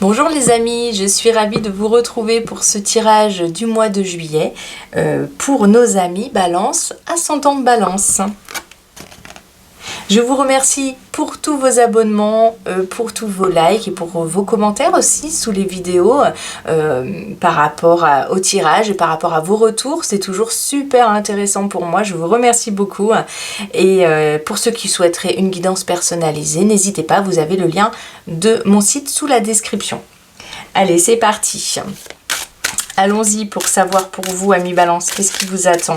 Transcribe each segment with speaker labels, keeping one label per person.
Speaker 1: Bonjour les amis, je suis ravie de vous retrouver pour ce tirage du mois de juillet pour nos amis Balance, ascendant Balance. Je vous remercie pour tous vos abonnements, pour tous vos likes et pour vos commentaires aussi sous les vidéos par rapport au tirage et par rapport à vos retours. C'est toujours super intéressant pour moi, je vous remercie beaucoup. Et pour ceux qui souhaiteraient une guidance personnalisée, n'hésitez pas, vous avez le lien de mon site sous la description. Allez, c'est parti. Allons-y pour savoir pour vous, amis Balance, qu'est-ce qui vous attend ?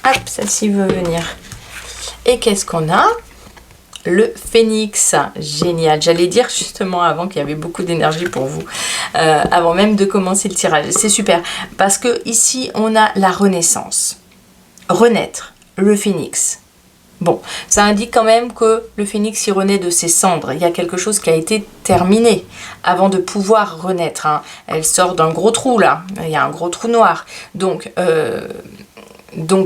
Speaker 1: Hop, celle-ci veut venir. Et qu'est-ce qu'on a ? Le phénix. Génial. J'allais dire justement avant qu'il y avait beaucoup d'énergie pour vous. Avant même de commencer le tirage. C'est super. Parce que ici, on a la renaissance. Renaître. Le phénix. Bon, ça indique quand même que le phénix y renaît de ses cendres. Il y a quelque chose qui a été terminé avant de pouvoir renaître. Hein. Elle sort d'un gros trou là. Il y a un gros trou noir. Donc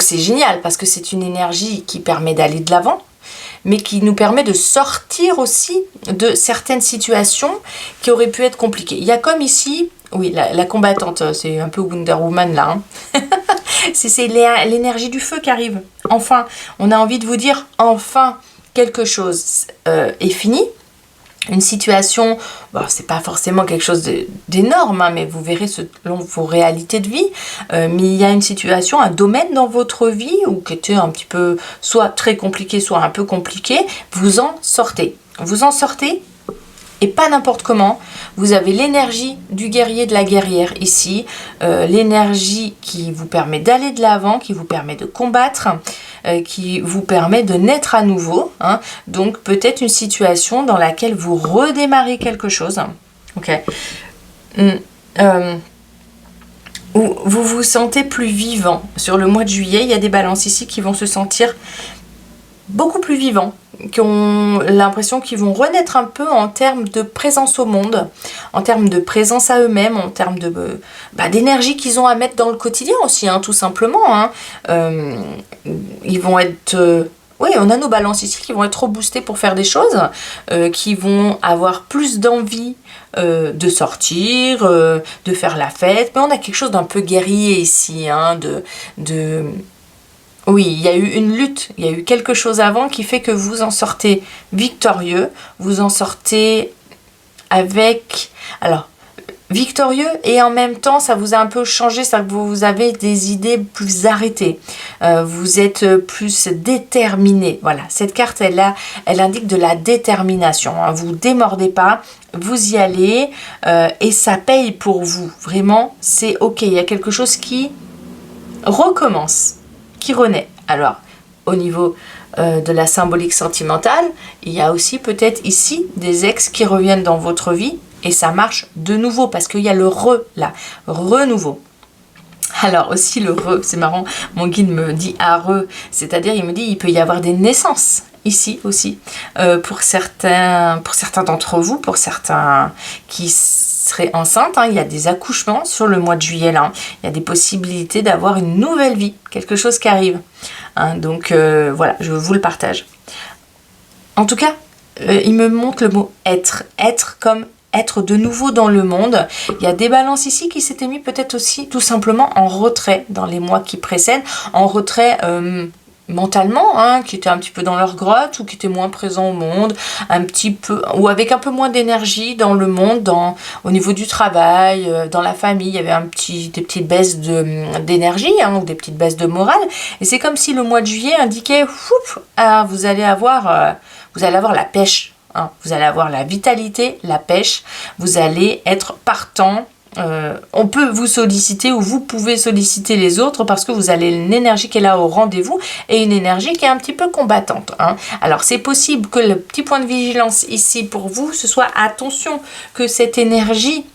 Speaker 1: c'est génial parce que c'est une énergie qui permet d'aller de l'avant, mais qui nous permet de sortir aussi de certaines situations qui auraient pu être compliquées. Il y a comme ici, oui, la combattante, c'est un peu Wonder Woman là, hein. C'est l'énergie du feu qui arrive. Enfin, on a envie de vous dire, enfin, quelque chose est fini. Une situation, bon, c'est pas forcément quelque chose d'énorme, hein, mais vous verrez selon vos réalités de vie. Mais il y a une situation, un domaine dans votre vie ou qui était un petit peu soit très compliqué, soit un peu compliqué. Vous en sortez. Vous en sortez et pas n'importe comment. Vous avez l'énergie du guerrier, de la guerrière ici. L'énergie qui vous permet d'aller de l'avant, qui vous permet de combattre. Qui vous permet de naître à nouveau. Hein. Donc peut-être une situation dans laquelle vous redémarrez quelque chose. Ok. Où vous vous sentez plus vivant. Sur le mois de juillet, il y a des balances ici qui vont se sentir beaucoup plus vivants, qui ont l'impression qu'ils vont renaître un peu en termes de présence au monde, en termes de présence à eux-mêmes, en termes de d'énergie qu'ils ont à mettre dans le quotidien aussi, hein, tout simplement. Hein. Ils vont être... oui, on a nos balances ici qui vont être reboostés pour faire des choses, qui vont avoir plus d'envie de sortir, de faire la fête. Mais on a quelque chose d'un peu guerrier ici, hein, Oui, il y a eu une lutte, il y a eu quelque chose avant qui fait que vous en sortez victorieux, vous en sortez avec... Alors, victorieux et en même temps, ça vous a un peu changé, c'est-à-dire que vous avez des idées plus arrêtées, vous êtes plus déterminé. Voilà, cette carte, elle indique de la détermination. Hein. Vous ne démordez pas, vous y allez et ça paye pour vous. Vraiment, c'est ok, il y a quelque chose qui recommence. Qui renaît. Alors, au niveau de la symbolique sentimentale, il y a aussi peut-être ici des ex qui reviennent dans votre vie et ça marche de nouveau parce qu'il y a le là, renouveau. Alors aussi le c'est marrant, mon guide me dit c'est-à-dire il me dit il peut y avoir des naissances ici aussi pour certains d'entre vous, pour certains qui seraient enceintes, hein, il y a des accouchements sur le mois de juillet là, il y a des possibilités d'avoir une nouvelle vie, quelque chose qui arrive, hein, donc voilà, je vous le partage. En tout cas, il me montre le mot être comme être de nouveau dans le monde. Il y a des balances ici qui s'étaient mis peut-être aussi tout simplement en retrait dans les mois qui précèdent, en retrait mentalement, hein, qui étaient un petit peu dans leur grotte ou qui étaient moins présents au monde, un petit peu, ou avec un peu moins d'énergie dans le monde, au niveau du travail, dans la famille, il y avait des petites baisses d'énergie, hein, ou des petites baisses de morale, et c'est comme si le mois de juillet indiquait, vous allez avoir la pêche. Hein, vous allez avoir la vitalité, la pêche, vous allez être partant. On peut vous solliciter ou vous pouvez solliciter les autres parce que vous avez une énergie qui est là au rendez-vous et une énergie qui est un petit peu combattante. Hein. Alors c'est possible que le petit point de vigilance ici pour vous, ce soit attention que cette énergie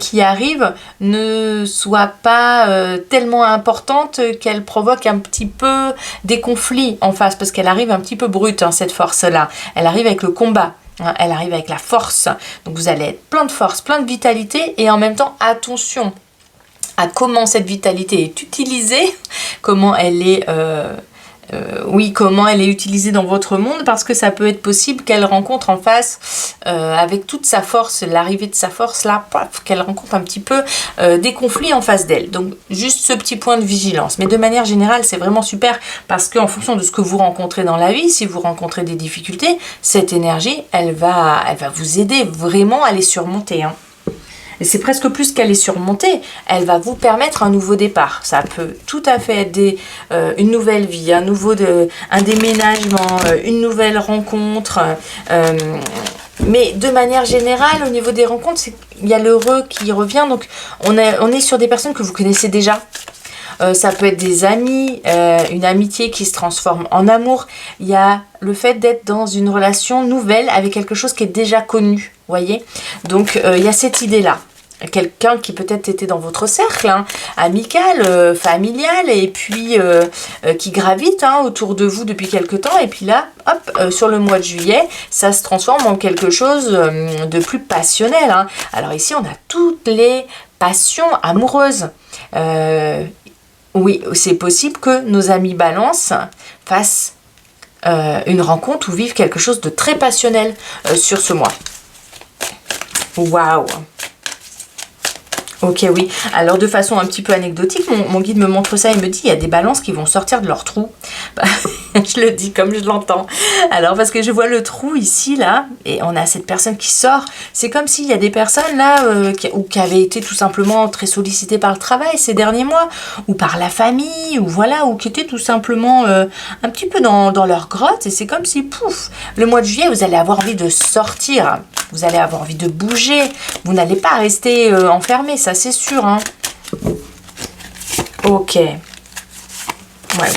Speaker 1: qui arrive ne soit pas tellement importante qu'elle provoque un petit peu des conflits en face, parce qu'elle arrive un petit peu brute, hein, cette force-là. Elle arrive avec le combat. Elle arrive avec la force. Donc vous allez être plein de force, plein de vitalité et en même temps, attention à comment cette vitalité est utilisée, comment elle est... comment elle est utilisée dans votre monde, parce que ça peut être possible qu'elle rencontre en face, avec toute sa force, l'arrivée de sa force là, qu'elle rencontre un petit peu des conflits en face d'elle. Donc juste ce petit point de vigilance. Mais de manière générale, c'est vraiment super parce qu'en fonction de ce que vous rencontrez dans la vie, si vous rencontrez des difficultés, cette énergie, elle va vous aider vraiment à les surmonter. Et c'est presque plus qu'elle est surmontée, elle va vous permettre un nouveau départ. Ça peut tout à fait être une nouvelle vie, un déménagement, une nouvelle rencontre. Mais de manière générale, au niveau des rencontres, il y a l'heureux qui revient. Donc on est sur des personnes que vous connaissez déjà. Ça peut être des amis, une amitié qui se transforme en amour. Il y a le fait d'être dans une relation nouvelle avec quelque chose qui est déjà connu, voyez. Donc il y a cette idée-là. Quelqu'un qui peut-être était dans votre cercle, amical, familial, et puis qui gravite autour de vous depuis quelque temps. Et puis là, hop, sur le mois de juillet, ça se transforme en quelque chose de plus passionnel. Alors ici, on a toutes les passions amoureuses. Oui, c'est possible que nos amis Balance fassent une rencontre ou vivent quelque chose de très passionnel sur ce mois. Waouh! Ok, oui. Alors, de façon un petit peu anecdotique, mon guide me montre ça et me dit, il y a des balances qui vont sortir de leur trou. Je le dis comme je l'entends. Alors, parce que je vois le trou ici, là, et on a cette personne qui sort. C'est comme s'il y a des personnes, là, qui avaient été tout simplement très sollicitées par le travail ces derniers mois, ou par la famille, ou voilà, ou qui étaient tout simplement un petit peu dans leur grotte. Et c'est comme si, pouf, le mois de juillet, vous allez avoir envie de sortir. Vous allez avoir envie de bouger. Vous n'allez pas rester enfermé, ça c'est sûr. Ok. Ouais,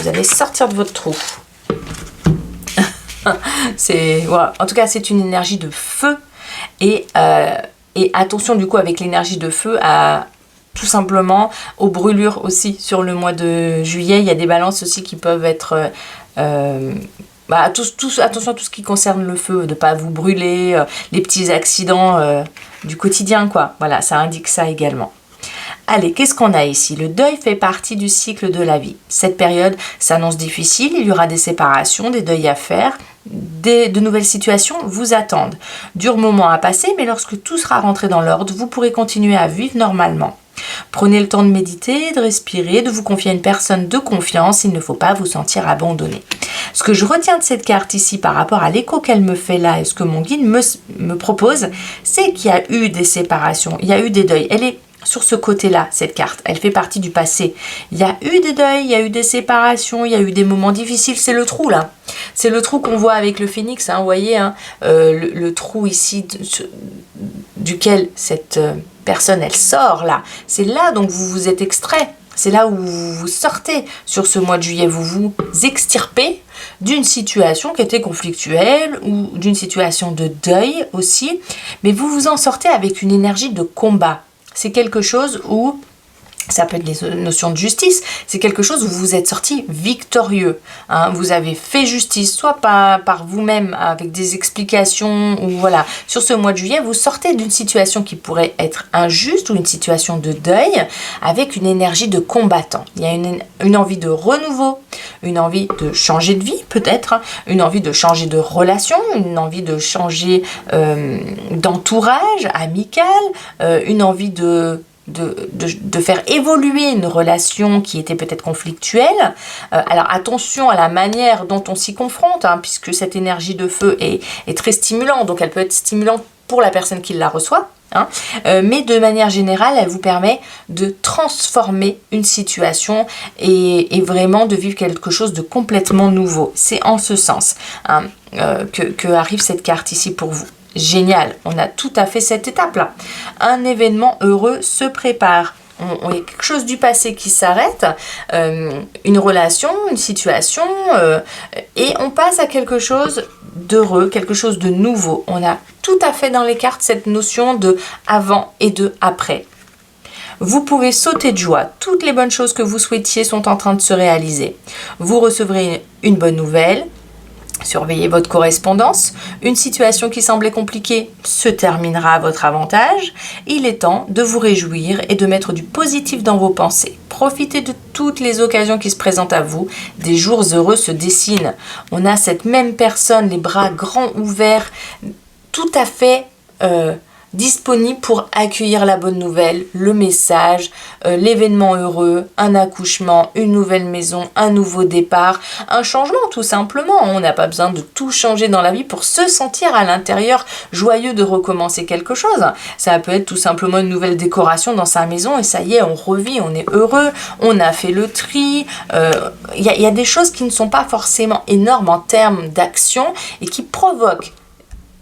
Speaker 1: vous allez sortir de votre trou. Ouais. En tout cas, c'est une énergie de feu. Et attention du coup avec l'énergie de feu à tout simplement aux brûlures aussi sur le mois de juillet. Il y a des balances aussi qui peuvent être... attention à tout ce qui concerne le feu, de ne pas vous brûler, les petits accidents du quotidien, quoi. Voilà, ça indique ça également. Allez, qu'est-ce qu'on a ici? Le deuil fait partie du cycle de la vie. Cette période s'annonce difficile, il y aura des séparations, des deuils à faire, de nouvelles situations vous attendent. Dur moment à passer, mais lorsque tout sera rentré dans l'ordre, vous pourrez continuer à vivre normalement. Prenez le temps de méditer, de respirer, de vous confier à une personne de confiance. Il ne faut pas vous sentir abandonné. Ce que je retiens de cette carte ici par rapport à l'écho qu'elle me fait là et ce que mon guide me propose, c'est qu'il y a eu des séparations, il y a eu des deuils. Elle est sur ce côté-là, cette carte. Elle fait partie du passé. Il y a eu des deuils, il y a eu des séparations, il y a eu des moments difficiles. C'est le trou là. C'est le trou qu'on voit avec le phénix. Vous voyez, le trou ici duquel cette personne, elle sort là. C'est là donc vous vous êtes extrait. C'est là où vous sortez sur ce mois de juillet. Vous vous extirpez d'une situation qui était conflictuelle ou d'une situation de deuil aussi. Mais vous vous en sortez avec une énergie de combat. C'est quelque chose où, ça peut être des notions de justice, c'est quelque chose où vous êtes sorti victorieux. Vous avez fait justice, soit par vous-même, avec des explications, ou voilà. Sur ce mois de juillet, vous sortez d'une situation qui pourrait être injuste, ou une situation de deuil, avec une énergie de combattant. Il y a une envie de renouveau, une envie de changer de vie, peut-être, une envie de changer de relation, une envie de changer d'entourage amical, une envie de faire évoluer une relation qui était peut-être conflictuelle. Alors attention à la manière dont on s'y confronte, puisque cette énergie de feu est très stimulante, donc elle peut être stimulante pour la personne qui la reçoit, mais de manière générale, elle vous permet de transformer une situation et vraiment de vivre quelque chose de complètement nouveau. C'est en ce sens que arrive cette carte ici pour vous. Génial, on a tout à fait cette étape-là. Un événement heureux se prépare. Il y a quelque chose du passé qui s'arrête, une relation, une situation, et on passe à quelque chose d'heureux, quelque chose de nouveau. On a tout à fait dans les cartes cette notion de avant et de après. Vous pouvez sauter de joie. Toutes les bonnes choses que vous souhaitiez sont en train de se réaliser. Vous recevrez une bonne nouvelle. Surveillez votre correspondance. Une situation qui semblait compliquée se terminera à votre avantage. Il est temps de vous réjouir et de mettre du positif dans vos pensées. Profitez de toutes les occasions qui se présentent à vous. Des jours heureux se dessinent. On a cette même personne, les bras grands ouverts, tout à fait disponible pour accueillir la bonne nouvelle, le message, l'événement heureux, un accouchement, une nouvelle maison, un nouveau départ, un changement tout simplement. On n'a pas besoin de tout changer dans la vie pour se sentir à l'intérieur joyeux de recommencer quelque chose. Ça peut être tout simplement une nouvelle décoration dans sa maison et ça y est, on revit, on est heureux, on a fait le tri. Il y a des choses qui ne sont pas forcément énormes en termes d'action et qui provoquent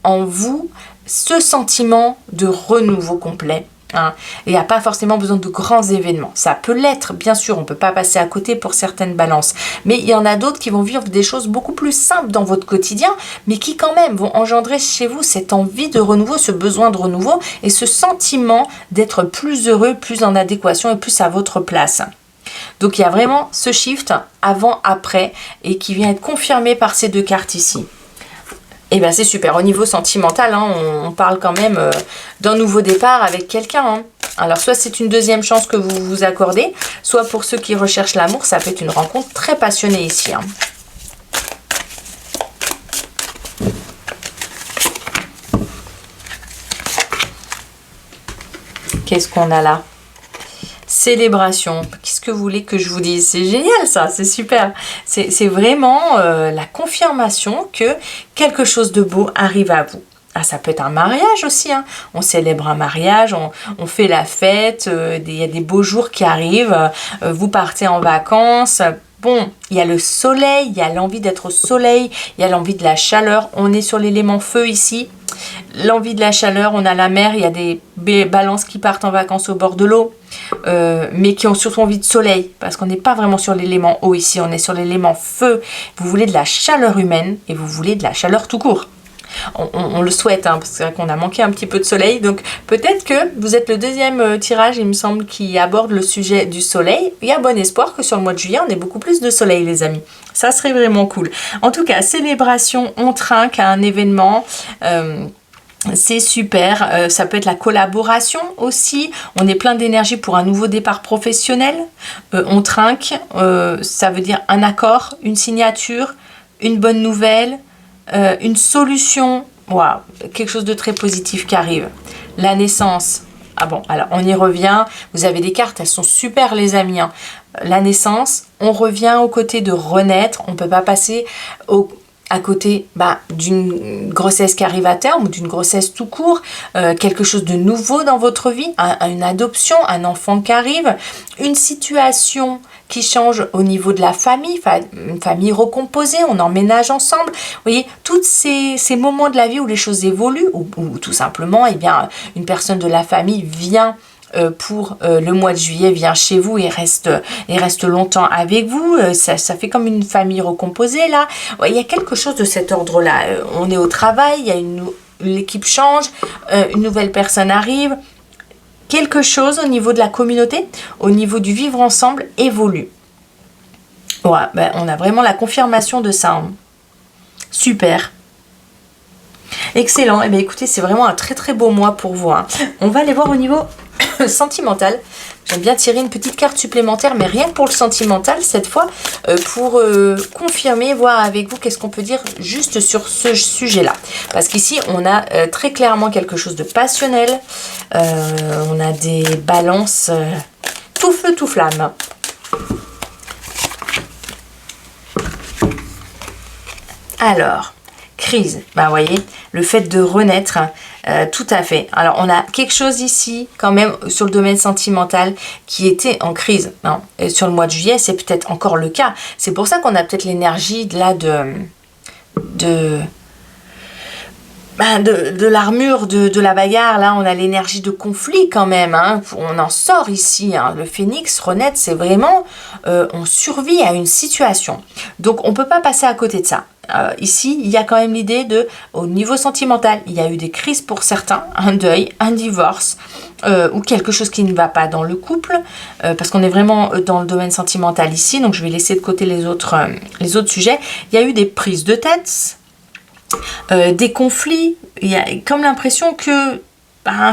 Speaker 1: en vous ce sentiment de renouveau complet. Il n'y a pas forcément besoin de grands événements. Ça peut l'être, bien sûr, on ne peut pas passer à côté pour certaines balances. Mais il y en a d'autres qui vont vivre des choses beaucoup plus simples dans votre quotidien, mais qui quand même vont engendrer chez vous cette envie de renouveau, ce besoin de renouveau et ce sentiment d'être plus heureux, plus en adéquation et plus à votre place. Donc il y a vraiment ce shift avant-après et qui vient être confirmé par ces deux cartes ici. Et bien c'est super, au niveau sentimental, on parle quand même d'un nouveau départ avec quelqu'un. Alors soit c'est une deuxième chance que vous vous accordez, soit pour ceux qui recherchent l'amour, ça peut être une rencontre très passionnée ici. Qu'est-ce qu'on a là ? Célébration. Qu'est-ce que vous voulez que je vous dise? C'est génial ça, c'est super. C'est vraiment la confirmation que quelque chose de beau arrive à vous. Ah, ça peut être un mariage aussi. On célèbre un mariage, on fait la fête, il y a des beaux jours qui arrivent, vous partez en vacances. Bon, il y a le soleil, il y a l'envie d'être au soleil, il y a l'envie de la chaleur. On est sur l'élément feu ici. L'envie de la chaleur, on a la mer, il y a des balances qui partent en vacances au bord de l'eau, mais qui ont surtout envie de soleil, parce qu'on n'est pas vraiment sur l'élément eau ici, on est sur l'élément feu. Vous voulez de la chaleur humaine et vous voulez de la chaleur tout court. On le souhaite, parce qu'on a manqué un petit peu de soleil, donc peut-être que vous êtes le deuxième tirage, il me semble, qui aborde le sujet du soleil. Il y a bon espoir que sur le mois de juillet, on ait beaucoup plus de soleil, les amis. Ça serait vraiment cool. En tout cas, célébration, on trinque à un événement. C'est super, ça peut être la collaboration aussi, on est plein d'énergie pour un nouveau départ professionnel, on trinque, ça veut dire un accord, une signature, une bonne nouvelle, une solution, waouh, quelque chose de très positif qui arrive. La naissance, ah bon, alors on y revient, vous avez des cartes, elles sont super les amis. La naissance, on revient au côté de renaître, on ne peut pas passer à côté d'une grossesse qui arrive à terme ou d'une grossesse tout court, quelque chose de nouveau dans votre vie, une adoption, un enfant qui arrive, une situation qui change au niveau de la famille, une famille recomposée, on emménage ensemble. Vous voyez, tous ces moments de la vie où les choses évoluent, ou tout simplement, une personne de la famille vient pour le mois de juillet, vient chez vous et reste longtemps avec vous. Ça fait comme une famille recomposée là. Ouais, il y a quelque chose de cet ordre-là. On est au travail, il y a l'équipe change, une nouvelle personne arrive. Quelque chose au niveau de la communauté, au niveau du vivre ensemble, évolue. Ouais, on a vraiment la confirmation de ça. Super. Excellent. Écoutez, c'est vraiment un très très beau mois pour vous. On va aller voir au niveau sentimental. J'aime bien tirer une petite carte supplémentaire, mais rien que pour le sentimental cette fois, pour confirmer, voir avec vous qu'est-ce qu'on peut dire juste sur ce sujet-là. Parce qu'ici, on a très clairement quelque chose de passionnel. On a des balances tout feu, tout flamme. Alors, crise, vous voyez, le fait de renaître, tout à fait. Alors, on a quelque chose ici, quand même, sur le domaine sentimental, qui était en crise. Et sur le mois de juillet, c'est peut-être encore le cas. C'est pour ça qu'on a peut-être l'énergie là de l'armure, de la bagarre. Là, on a l'énergie de conflit quand même. On en sort ici. Le phénix, renaître, c'est vraiment, on survit à une situation. Donc, on ne peut pas passer à côté de ça. Ici, il y a quand même l'idée au niveau sentimental, il y a eu des crises pour certains, un deuil, un divorce, ou quelque chose qui ne va pas dans le couple, parce qu'on est vraiment dans le domaine sentimental ici, donc je vais laisser de côté les autres sujets. Il y a eu des prises de tête, des conflits, il y a comme l'impression que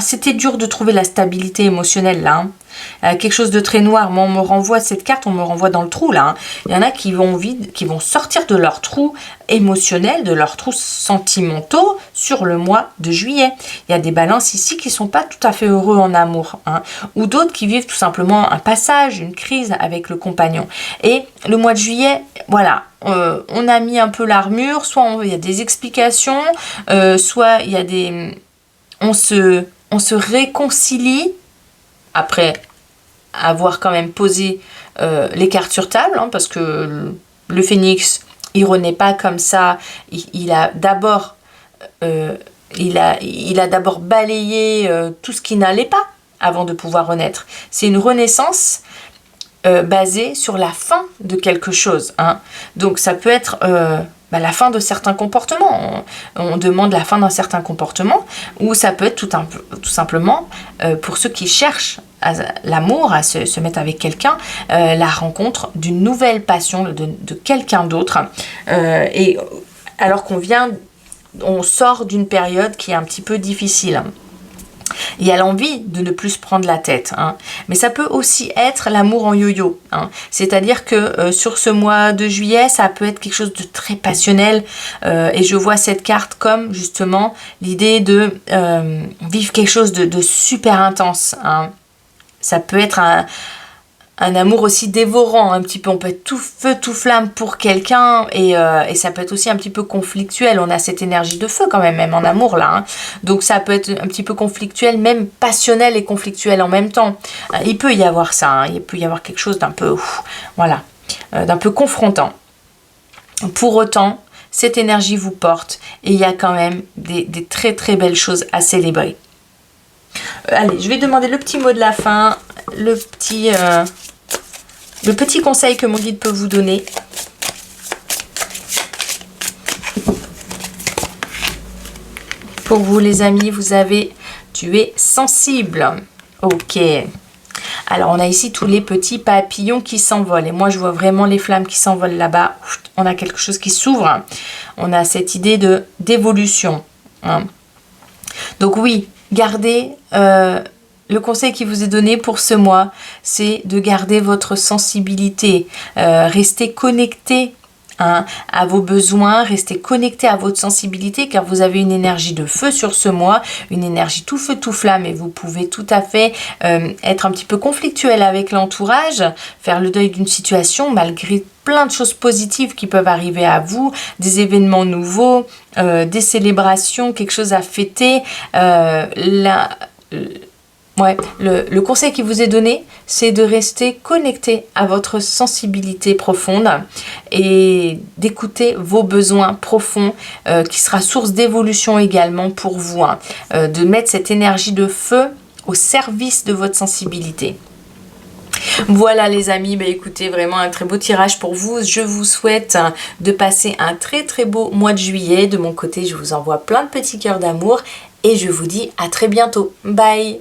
Speaker 1: c'était dur de trouver la stabilité émotionnelle là. Quelque chose de très noir. Moi, on me renvoie cette carte, on me renvoie dans le trou là. Il y en a qui vont sortir de leur trou émotionnel, de leurs trous sentimentaux sur le mois de juillet. Il y a des balances ici qui sont pas tout à fait heureux en amour, ou d'autres qui vivent tout simplement un passage, une crise avec le compagnon. Et le mois de juillet, voilà, on a mis un peu l'armure, soit il y a des explications, soit il y a des... On se réconcilie après avoir quand même posé les cartes sur table, parce que le phénix, il renaît pas comme ça. Il a d'abord balayé tout ce qui n'allait pas avant de pouvoir renaître. C'est une renaissance basée sur la fin de quelque chose. Donc ça peut être... la fin de certains comportements, on demande la fin d'un certain comportement, ou ça peut être tout simplement, pour ceux qui cherchent l'amour, à se mettre avec quelqu'un, la rencontre d'une nouvelle passion de quelqu'un d'autre, et alors on sort d'une période qui est un petit peu difficile. Il y a l'envie de ne plus se prendre la tête, mais ça peut aussi être l'amour en yo-yo, c'est-à-dire que sur ce mois de juillet, ça peut être quelque chose de très passionnel, et je vois cette carte comme justement l'idée de vivre quelque chose de super intense. Ça peut être un amour aussi dévorant, un petit peu, on peut être tout feu, tout flamme pour quelqu'un, et ça peut être aussi un petit peu conflictuel. On a cette énergie de feu quand même en amour là, donc ça peut être un petit peu conflictuel, même passionnel et conflictuel en même temps. Il peut y avoir ça, il peut y avoir quelque chose d'un peu, d'un peu confrontant. Pour autant, cette énergie vous porte, et il y a quand même des très très belles choses à célébrer. Allez, je vais demander le petit mot de la fin, le petit conseil que mon guide peut vous donner. Pour vous les amis, tu es sensible. Ok. Alors on a ici tous les petits papillons qui s'envolent. Et moi je vois vraiment les flammes qui s'envolent là-bas. On a quelque chose qui s'ouvre. On a cette idée d'évolution. Donc oui, gardez... le conseil qui vous est donné pour ce mois, c'est de garder votre sensibilité, restez connecté à vos besoins, restez connecté à votre sensibilité, car vous avez une énergie de feu sur ce mois, une énergie tout feu tout flamme, et vous pouvez tout à fait être un petit peu conflictuel avec l'entourage, faire le deuil d'une situation malgré plein de choses positives qui peuvent arriver à vous, des événements nouveaux, des célébrations, quelque chose à fêter. Le conseil qui vous est donné, c'est de rester connecté à votre sensibilité profonde et d'écouter vos besoins profonds, qui sera source d'évolution également pour vous, de mettre cette énergie de feu au service de votre sensibilité. Voilà les amis, écoutez, vraiment un très beau tirage pour vous. Je vous souhaite de passer un très très beau mois de juillet. De mon côté, je vous envoie plein de petits cœurs d'amour et je vous dis à très bientôt. Bye!